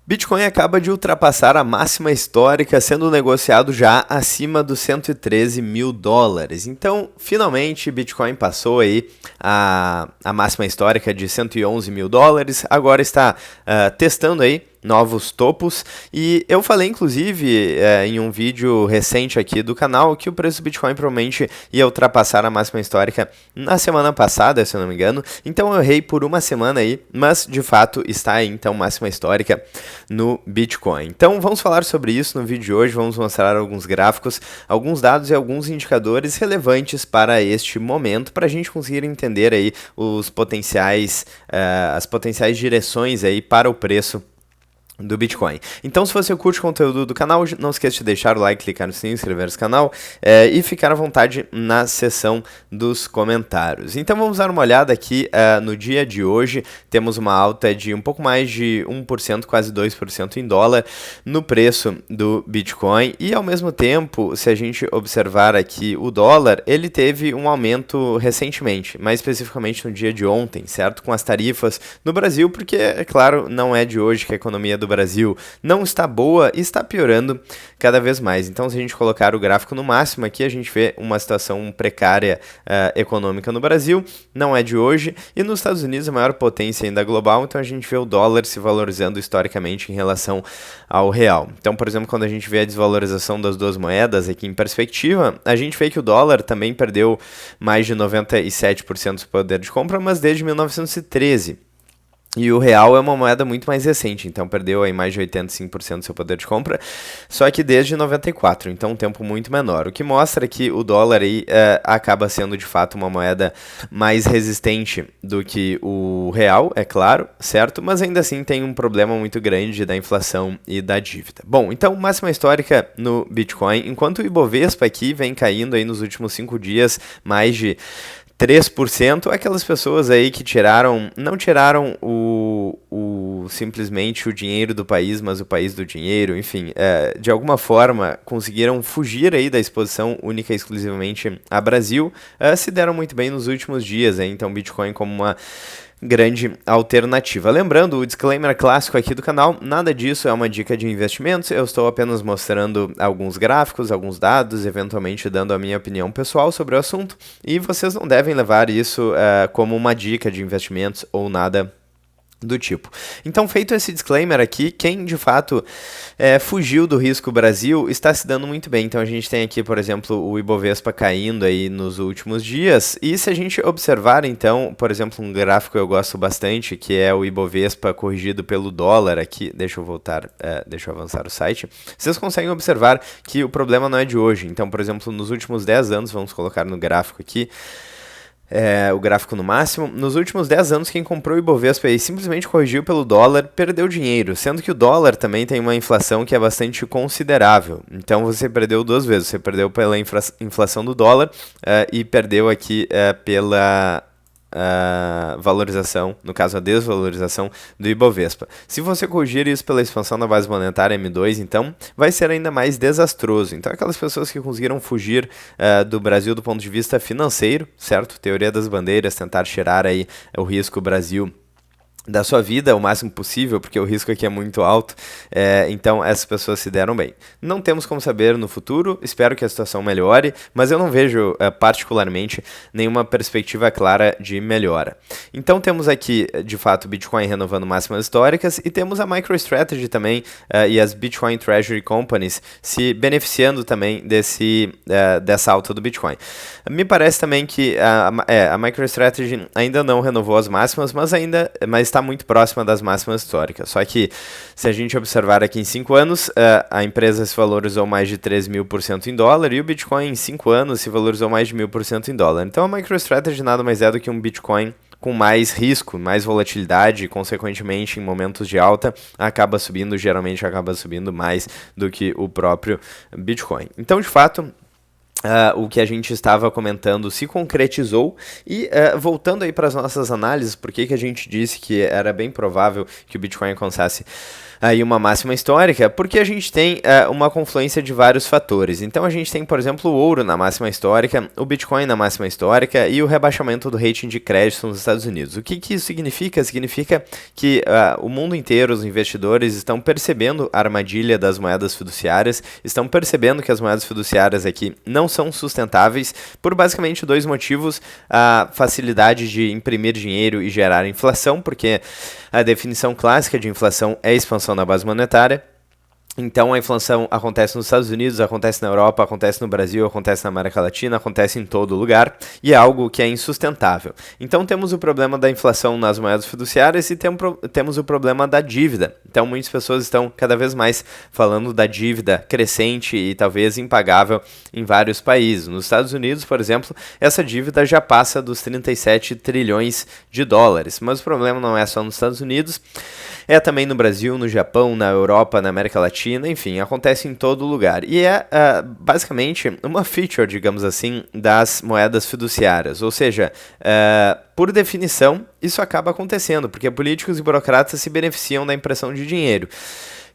Bitcoin acaba de ultrapassar a máxima histórica, sendo negociado já acima dos 113 mil dólares. Então, finalmente, Bitcoin passou aí a máxima histórica de 111 mil dólares. Agora está testando aí novos topos, e eu falei inclusive em um vídeo recente aqui do canal que o preço do Bitcoin provavelmente ia ultrapassar a máxima histórica na semana passada, se eu não me engano. Então eu errei por uma semana aí, mas de fato está aí então máxima histórica no Bitcoin. Então vamos falar sobre isso no vídeo de hoje, vamos mostrar alguns gráficos, alguns dados e alguns indicadores relevantes para este momento, para a gente conseguir entender aí os potenciais, as potenciais direções aí para o preço do Bitcoin. Então, se você curte o conteúdo do canal, não esqueça de deixar o like, clicar no sininho, inscrever-se no canal e ficar à vontade na seção dos comentários. Então, vamos dar uma olhada aqui no dia de hoje. Temos uma alta de um pouco mais de 1%, quase 2% em dólar no preço do Bitcoin. E, ao mesmo tempo, se a gente observar aqui o dólar, ele teve um aumento recentemente, mais especificamente no dia de ontem, certo? Com as tarifas no Brasil, porque, é claro, não é de hoje que a economia do Brasil não está boa e está piorando cada vez mais. Então, se a gente colocar o gráfico no máximo aqui, a gente vê uma situação precária econômica no Brasil, não é de hoje, e nos Estados Unidos, a maior potência ainda global, então a gente vê o dólar se valorizando historicamente em relação ao real. Então, por exemplo, quando a gente vê a desvalorização das duas moedas aqui em perspectiva, a gente vê que o dólar também perdeu mais de 97% do poder de compra, mas desde 1913. E o real é uma moeda muito mais recente, então perdeu aí mais de 85% do seu poder de compra, só que desde 94, então um tempo muito menor, o que mostra que o dólar aí acaba sendo de fato uma moeda mais resistente do que o real, é claro, certo? Mas ainda assim tem um problema muito grande da inflação e da dívida. Bom, então máxima histórica no Bitcoin, enquanto o Ibovespa aqui vem caindo aí nos últimos 5 dias mais de 3%, aquelas pessoas aí que não tiraram simplesmente o dinheiro do país, mas o país do dinheiro, enfim, de alguma forma conseguiram fugir aí da exposição única e exclusivamente a Brasil, se deram muito bem nos últimos dias, então Bitcoin como uma grande alternativa. Lembrando, o disclaimer clássico aqui do canal, nada disso é uma dica de investimentos, eu estou apenas mostrando alguns gráficos, alguns dados, eventualmente dando a minha opinião pessoal sobre o assunto, e vocês não devem levar isso como uma dica de investimentos ou nada do tipo. Então, feito esse disclaimer aqui, quem de fato fugiu do risco Brasil está se dando muito bem. Então, a gente tem aqui, por exemplo, o Ibovespa caindo aí nos últimos dias, e se a gente observar, então, por exemplo, um gráfico que eu gosto bastante, que é o Ibovespa corrigido pelo dólar aqui, deixa eu avançar o site, vocês conseguem observar que o problema não é de hoje. Então, por exemplo, nos últimos 10 anos, vamos colocar no gráfico aqui, o gráfico no máximo, nos últimos 10 anos quem comprou o Ibovespa aí simplesmente corrigiu pelo dólar, perdeu dinheiro, sendo que o dólar também tem uma inflação que é bastante considerável, então você perdeu duas vezes, você perdeu pela inflação do dólar e perdeu aqui pela valorização, no caso a desvalorização do Ibovespa. Se você corrigir isso pela expansão da base monetária M2, então vai ser ainda mais desastroso. Então aquelas pessoas que conseguiram fugir do Brasil do ponto de vista financeiro, certo? Teoria das bandeiras, tentar tirar aí o risco Brasil da sua vida o máximo possível, porque o risco aqui é muito alto, então essas pessoas se deram bem. Não temos como saber no futuro, espero que a situação melhore, mas eu não vejo particularmente nenhuma perspectiva clara de melhora. Então temos aqui, de fato, o Bitcoin renovando máximas históricas, e temos a MicroStrategy também e as Bitcoin Treasury Companies se beneficiando também dessa alta do Bitcoin. Me parece também que a MicroStrategy ainda não renovou as máximas, mas está muito próxima das máximas históricas. Só que, se a gente observar aqui em 5 anos, a empresa se valorizou mais de 3.000% em dólar, e o Bitcoin em 5 anos se valorizou mais de 1.000% em dólar. Então a MicroStrategy nada mais é do que um Bitcoin com mais risco, mais volatilidade, e consequentemente em momentos de alta geralmente acaba subindo mais do que o próprio Bitcoin. Então, de fato, o que a gente estava comentando se concretizou, e voltando aí para as nossas análises, por que a gente disse que era bem provável que o Bitcoin alcançasse aí uma máxima histórica, porque a gente tem uma confluência de vários fatores. Então a gente tem, por exemplo, o ouro na máxima histórica, o Bitcoin na máxima histórica e o rebaixamento do rating de crédito nos Estados Unidos. O que isso significa? Significa que o mundo inteiro, os investidores, estão percebendo a armadilha das moedas fiduciárias, estão percebendo que as moedas fiduciárias aqui não são sustentáveis por basicamente dois motivos: a facilidade de imprimir dinheiro e gerar inflação, porque a definição clássica de inflação é a expansão da base monetária. Então a inflação acontece nos Estados Unidos, acontece na Europa, acontece no Brasil, acontece na América Latina, acontece em todo lugar e é algo que é insustentável. Então temos o problema da inflação nas moedas fiduciárias e temos o problema da dívida. Então muitas pessoas estão cada vez mais falando da dívida crescente e talvez impagável em vários países. Nos Estados Unidos, por exemplo, essa dívida já passa dos 37 trilhões de dólares. Mas o problema não é só nos Estados Unidos, é também no Brasil, no Japão, na Europa, na América Latina, enfim, acontece em todo lugar. E é basicamente uma feature, digamos assim, das moedas fiduciárias. Ou seja, por definição, isso acaba acontecendo, porque políticos e burocratas se beneficiam da impressão de dinheiro.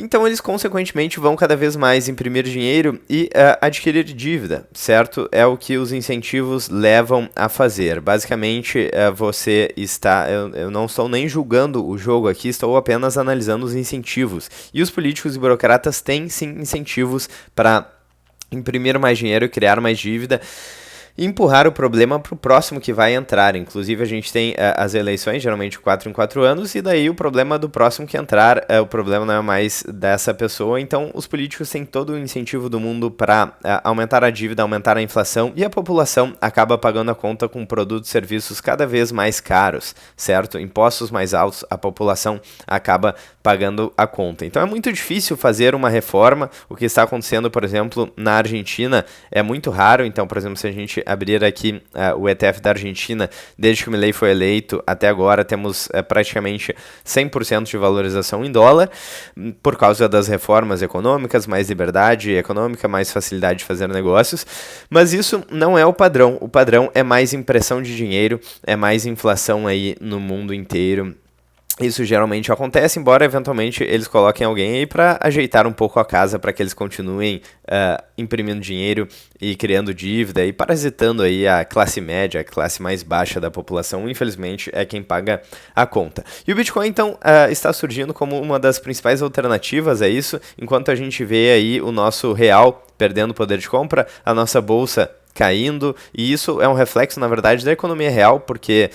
Então eles, consequentemente, vão cada vez mais imprimir dinheiro e adquirir dívida, certo? É o que os incentivos levam a fazer. Basicamente, você está... Eu não estou nem julgando o jogo aqui, estou apenas analisando os incentivos. E os políticos e burocratas têm, sim, incentivos para imprimir mais dinheiro e criar mais dívida, e empurrar o problema para o próximo que vai entrar. Inclusive a gente tem as eleições, geralmente 4 em 4 anos, e daí o problema do próximo que entrar, o problema não é mais dessa pessoa. Então os políticos têm todo o incentivo do mundo para aumentar a dívida, aumentar a inflação, e a população acaba pagando a conta com produtos e serviços cada vez mais caros, certo? Impostos mais altos, a população acaba pagando a conta. Então é muito difícil fazer uma reforma. O que está acontecendo, por exemplo, na Argentina é muito raro. Então, por exemplo, se a gente abrir aqui o ETF da Argentina, desde que o Milei foi eleito até agora, temos praticamente 100% de valorização em dólar, por causa das reformas econômicas, mais liberdade econômica, mais facilidade de fazer negócios. Mas isso não é o padrão. O padrão é mais impressão de dinheiro, é mais inflação aí no mundo inteiro. Isso geralmente acontece, embora eventualmente eles coloquem alguém aí para ajeitar um pouco a casa, para que eles continuem imprimindo dinheiro e criando dívida e parasitando aí a classe média, a classe mais baixa da população. Infelizmente é quem paga a conta. E o Bitcoin então está surgindo como uma das principais alternativas a isso, enquanto a gente vê aí o nosso real perdendo poder de compra, a nossa bolsa caindo, e isso é um reflexo, na verdade, da economia real, porque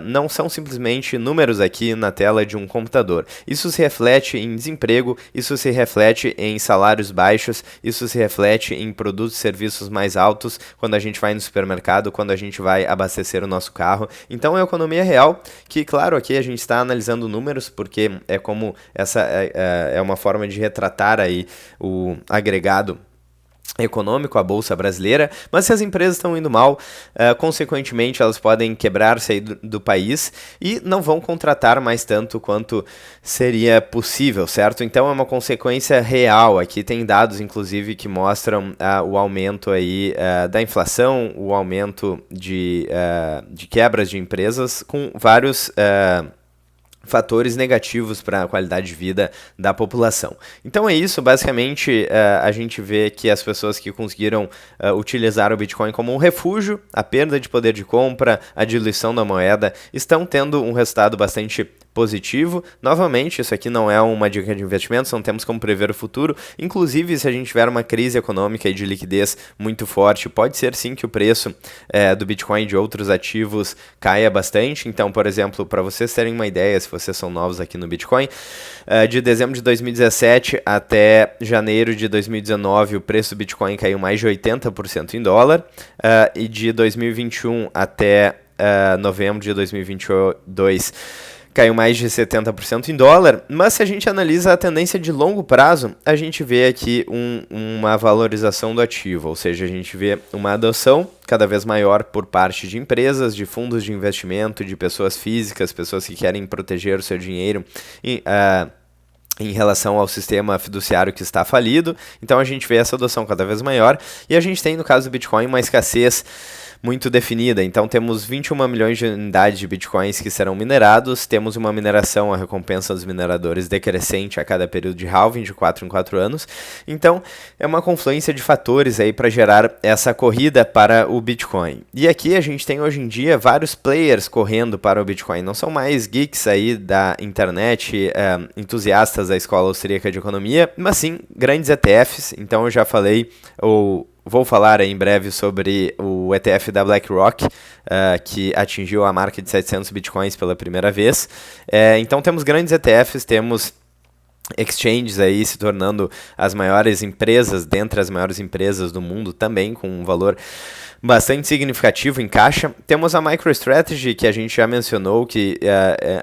não são simplesmente números aqui na tela de um computador. Isso se reflete em desemprego, isso se reflete em salários baixos, isso se reflete em produtos e serviços mais altos quando a gente vai no supermercado, quando a gente vai abastecer o nosso carro. Então é a economia real, que claro, aqui a gente está analisando números, porque é como essa é uma forma de retratar aí o agregado econômico, a bolsa brasileira, mas se as empresas estão indo mal, consequentemente elas podem quebrar, sair do país e não vão contratar mais tanto quanto seria possível, certo? Então é uma consequência real. Aqui tem dados, inclusive, que mostram o aumento aí da inflação, o aumento de quebras de empresas, com vários fatores negativos para a qualidade de vida da população. Então é isso, basicamente a gente vê que as pessoas que conseguiram utilizar o Bitcoin como um refúgio, a perda de poder de compra, a diluição da moeda, estão tendo um resultado bastante positivo. Novamente, isso aqui não é uma dica de investimentos, não temos como prever o futuro. Inclusive, se a gente tiver uma crise econômica e de liquidez muito forte, pode ser sim que o preço do Bitcoin e de outros ativos caia bastante. Então, por exemplo, para vocês terem uma ideia, se vocês são novos aqui no Bitcoin, de dezembro de 2017 até janeiro de 2019, o preço do Bitcoin caiu mais de 80% em dólar, e de 2021 até novembro de 2022, caiu mais de 70% em dólar, mas se a gente analisa a tendência de longo prazo, a gente vê aqui uma valorização do ativo, ou seja, a gente vê uma adoção cada vez maior por parte de empresas, de fundos de investimento, de pessoas físicas, pessoas que querem proteger o seu dinheiro em relação ao sistema fiduciário que está falido. Então a gente vê essa adoção cada vez maior, e a gente tem, no caso do Bitcoin, uma escassez muito definida. Então temos 21 milhões de unidades de bitcoins que serão minerados, temos uma mineração, a recompensa dos mineradores decrescente a cada período de halving de 4 em 4 anos. Então é uma confluência de fatores aí para gerar essa corrida para o Bitcoin. E aqui a gente tem hoje em dia vários players correndo para o Bitcoin. Não são mais geeks aí da internet, entusiastas da escola austríaca de economia, mas sim grandes ETFs. Então eu já falei, ou vou falar aí em breve sobre o ETF da BlackRock, que atingiu a marca de 700 bitcoins pela primeira vez. Então temos grandes ETFs, temos exchanges aí se tornando as maiores empresas, dentre as maiores empresas do mundo também, com um valor bastante significativo em caixa. Temos a MicroStrategy, que a gente já mencionou, que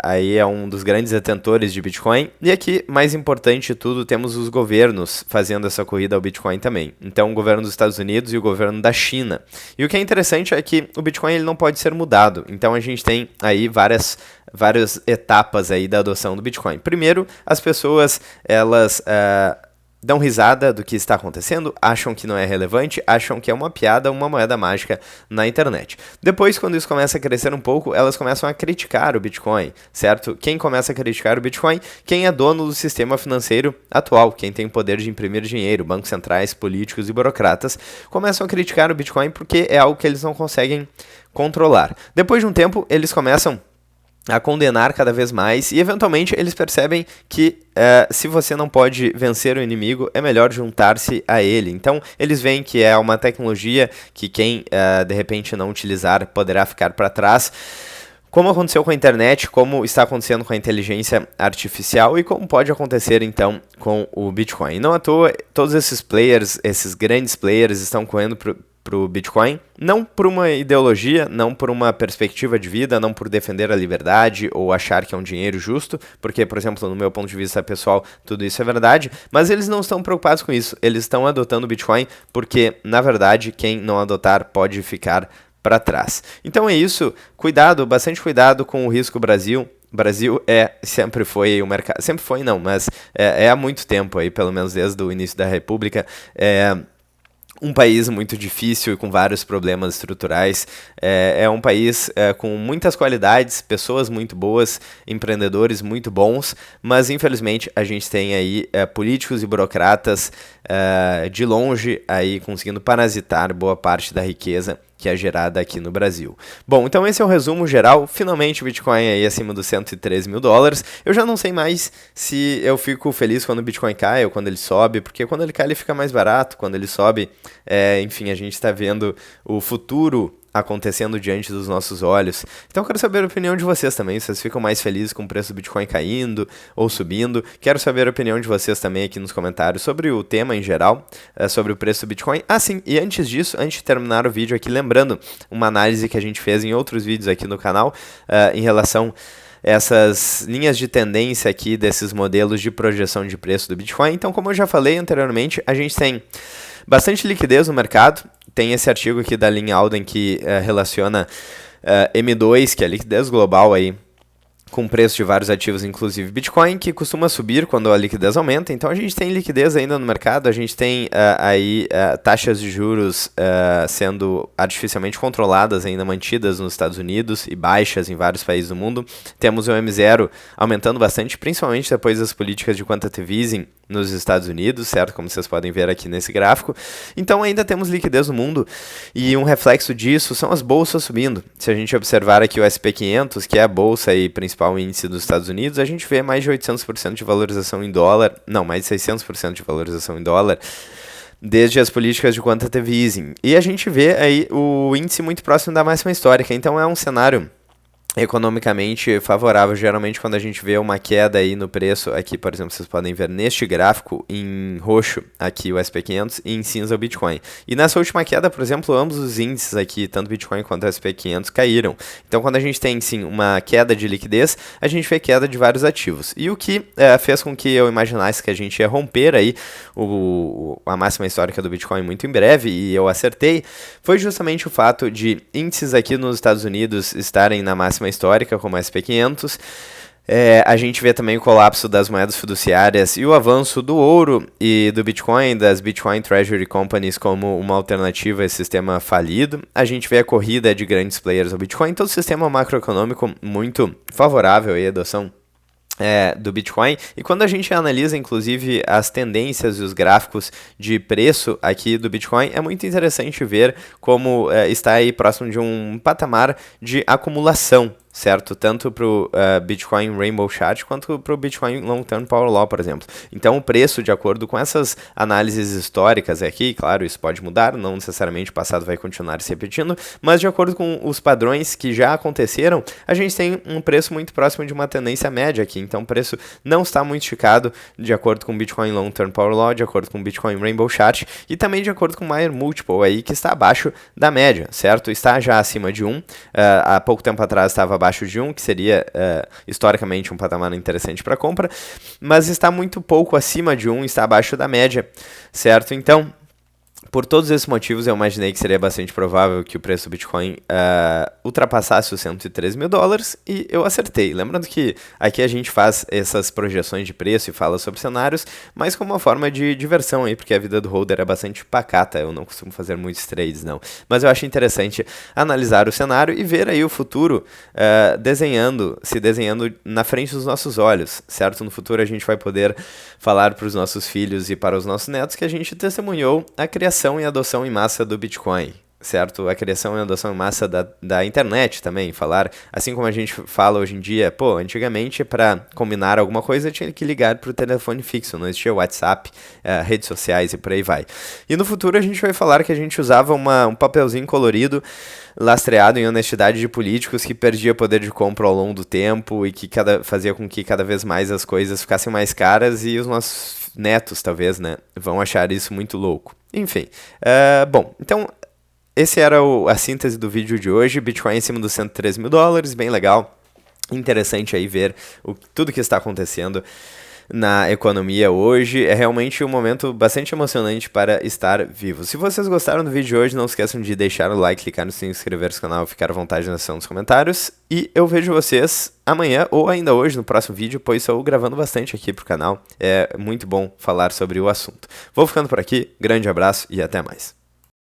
aí é um dos grandes detentores de Bitcoin. E aqui, mais importante de tudo, temos os governos fazendo essa corrida ao Bitcoin também. Então, o governo dos Estados Unidos e o governo da China. E o que é interessante é que o Bitcoin ele não pode ser mudado. Então, a gente tem aí várias etapas aí da adoção do Bitcoin. Primeiro, as pessoas, elas dão risada do que está acontecendo, acham que não é relevante, acham que é uma piada, uma moeda mágica na internet. Depois, quando isso começa a crescer um pouco, elas começam a criticar o Bitcoin, certo? Quem começa a criticar o Bitcoin? Quem é dono do sistema financeiro atual, quem tem o poder de imprimir dinheiro, bancos centrais, políticos e burocratas, começam a criticar o Bitcoin porque é algo que eles não conseguem controlar. Depois de um tempo, eles começam a condenar cada vez mais e eventualmente eles percebem que se você não pode vencer o inimigo, é melhor juntar-se a ele. Então eles veem que é uma tecnologia que quem de repente não utilizar poderá ficar para trás, como aconteceu com a internet, como está acontecendo com a inteligência artificial e como pode acontecer então com o Bitcoin. Não à toa, todos esses players, esses grandes players estão correndo para o Bitcoin, não por uma ideologia, não por uma perspectiva de vida, não por defender a liberdade ou achar que é um dinheiro justo, porque, por exemplo, no meu ponto de vista pessoal, tudo isso é verdade, mas eles não estão preocupados com isso, eles estão adotando o Bitcoin porque, na verdade, quem não adotar pode ficar para trás. Então é isso, cuidado, bastante cuidado com o risco Brasil. Brasil sempre foi o mercado, sempre foi não, mas há muito tempo aí, pelo menos desde o início da República, um país muito difícil e com vários problemas estruturais. É um país com muitas qualidades, pessoas muito boas, empreendedores muito bons, mas infelizmente a gente tem aí políticos e burocratas de longe aí conseguindo parasitar boa parte da riqueza que é gerada aqui no Brasil. Bom, então esse é o resumo geral. Finalmente o Bitcoin aí acima dos 113 mil dólares. Eu já não sei mais se eu fico feliz quando o Bitcoin cai ou quando ele sobe, porque quando ele cai ele fica mais barato, quando ele sobe, enfim, a gente está vendo o futuro acontecendo diante dos nossos olhos. Então eu quero saber a opinião de vocês também, vocês ficam mais felizes com o preço do Bitcoin caindo ou subindo. Quero saber a opinião de vocês também aqui nos comentários sobre o tema em geral, sobre o preço do Bitcoin. Ah, sim, e antes disso, antes de terminar o vídeo aqui, lembrando uma análise que a gente fez em outros vídeos aqui no canal, em relação essas linhas de tendência aqui desses modelos de projeção de preço do Bitcoin. Então, como eu já falei anteriormente, a gente tem bastante liquidez no mercado. Tem esse artigo aqui da Lynn Alden que relaciona M2, que é a liquidez global aí, com o preço de vários ativos, inclusive Bitcoin, que costuma subir quando a liquidez aumenta. Então a gente tem liquidez ainda no mercado, a gente tem aí taxas de juros sendo artificialmente controladas, ainda mantidas nos Estados Unidos e baixas em vários países do mundo. Temos o M0 aumentando bastante, principalmente depois das políticas de quantitative easing nos Estados Unidos, certo? Como vocês podem ver aqui nesse gráfico. Então ainda temos liquidez no mundo e um reflexo disso são as bolsas subindo. Se a gente observar aqui o SP500, que é a bolsa e principal índice dos Estados Unidos, a gente vê mais de 800% de valorização em dólar, não, mais de 600% de valorização em dólar, desde as políticas de quantitative easing. E a gente vê aí o índice muito próximo da máxima histórica, então é um cenário economicamente favorável. Geralmente quando a gente vê uma queda aí no preço, aqui por exemplo vocês podem ver neste gráfico em roxo aqui o SP500 e em cinza o Bitcoin, e nessa última queda, por exemplo, ambos os índices aqui, tanto o Bitcoin quanto o SP500 caíram. Então quando a gente tem sim uma queda de liquidez, a gente vê queda de vários ativos, e o que fez com que eu imaginasse que a gente ia romper aí a máxima histórica do Bitcoin muito em breve, e eu acertei, foi justamente o fato de índices aqui nos Estados Unidos estarem na máxima histórica, como a SP500, A gente vê também o colapso das moedas fiduciárias e o avanço do ouro e do Bitcoin, das Bitcoin Treasury Companies como uma alternativa a esse sistema falido. A gente vê a corrida de grandes players ao Bitcoin, todo o sistema macroeconômico muito favorável à adoção do Bitcoin. E quando a gente analisa, inclusive, as tendências e os gráficos de preço aqui do Bitcoin, é muito interessante ver como está aí próximo de um patamar de acumulação, certo? Tanto para o Bitcoin Rainbow Chart quanto para o Bitcoin Long Term Power Law, por exemplo. Então, o preço, de acordo com essas análises históricas aqui, claro, isso pode mudar, não necessariamente o passado vai continuar se repetindo, mas de acordo com os padrões que já aconteceram, a gente tem um preço muito próximo de uma tendência média aqui. Então, o preço não está muito esticado de acordo com o Bitcoin Long Term Power Law, de acordo com o Bitcoin Rainbow Chart e também de acordo com o Mayer Multiple aí, que está abaixo da média, certo? Está já acima de 1. Há pouco tempo atrás estava abaixo de 1, que seria historicamente um patamar interessante para compra, mas está muito pouco acima de 1, está abaixo da média, certo? Então, por todos esses motivos, eu imaginei que seria bastante provável que o preço do Bitcoin ultrapassasse os 113 mil dólares e eu acertei. Lembrando que aqui a gente faz essas projeções de preço e fala sobre cenários, mas como uma forma de diversão aí, porque a vida do holder é bastante pacata, eu não costumo fazer muitos trades não. Mas eu acho interessante analisar o cenário e ver aí o futuro se desenhando na frente dos nossos olhos, certo? No futuro a gente vai poder falar para os nossos filhos e para os nossos netos que a gente testemunhou a criação e adoção em massa do Bitcoin, certo? A criação e adoção em massa da internet também, falar, assim como a gente fala hoje em dia, antigamente para combinar alguma coisa tinha que ligar para o telefone fixo, não existia WhatsApp, redes sociais e por aí vai. E no futuro a gente vai falar que a gente usava um papelzinho colorido lastreado em honestidade de políticos que perdia poder de compra ao longo do tempo e que fazia com que cada vez mais as coisas ficassem mais caras e os nossos netos, talvez, né, vão achar isso muito louco. Enfim, bom, então esse era a síntese do vídeo de hoje. Bitcoin em cima dos 113 mil dólares, bem legal, interessante aí ver tudo que está acontecendo na economia hoje. É realmente um momento bastante emocionante para estar vivo. Se vocês gostaram do vídeo de hoje, não esqueçam de deixar o like, clicar no sininho, inscrever-se no canal, ficar à vontade na seção dos comentários. E eu vejo vocês amanhã ou ainda hoje no próximo vídeo, pois estou gravando bastante aqui pro canal. É muito bom falar sobre o assunto. Vou ficando por aqui, grande abraço e até mais.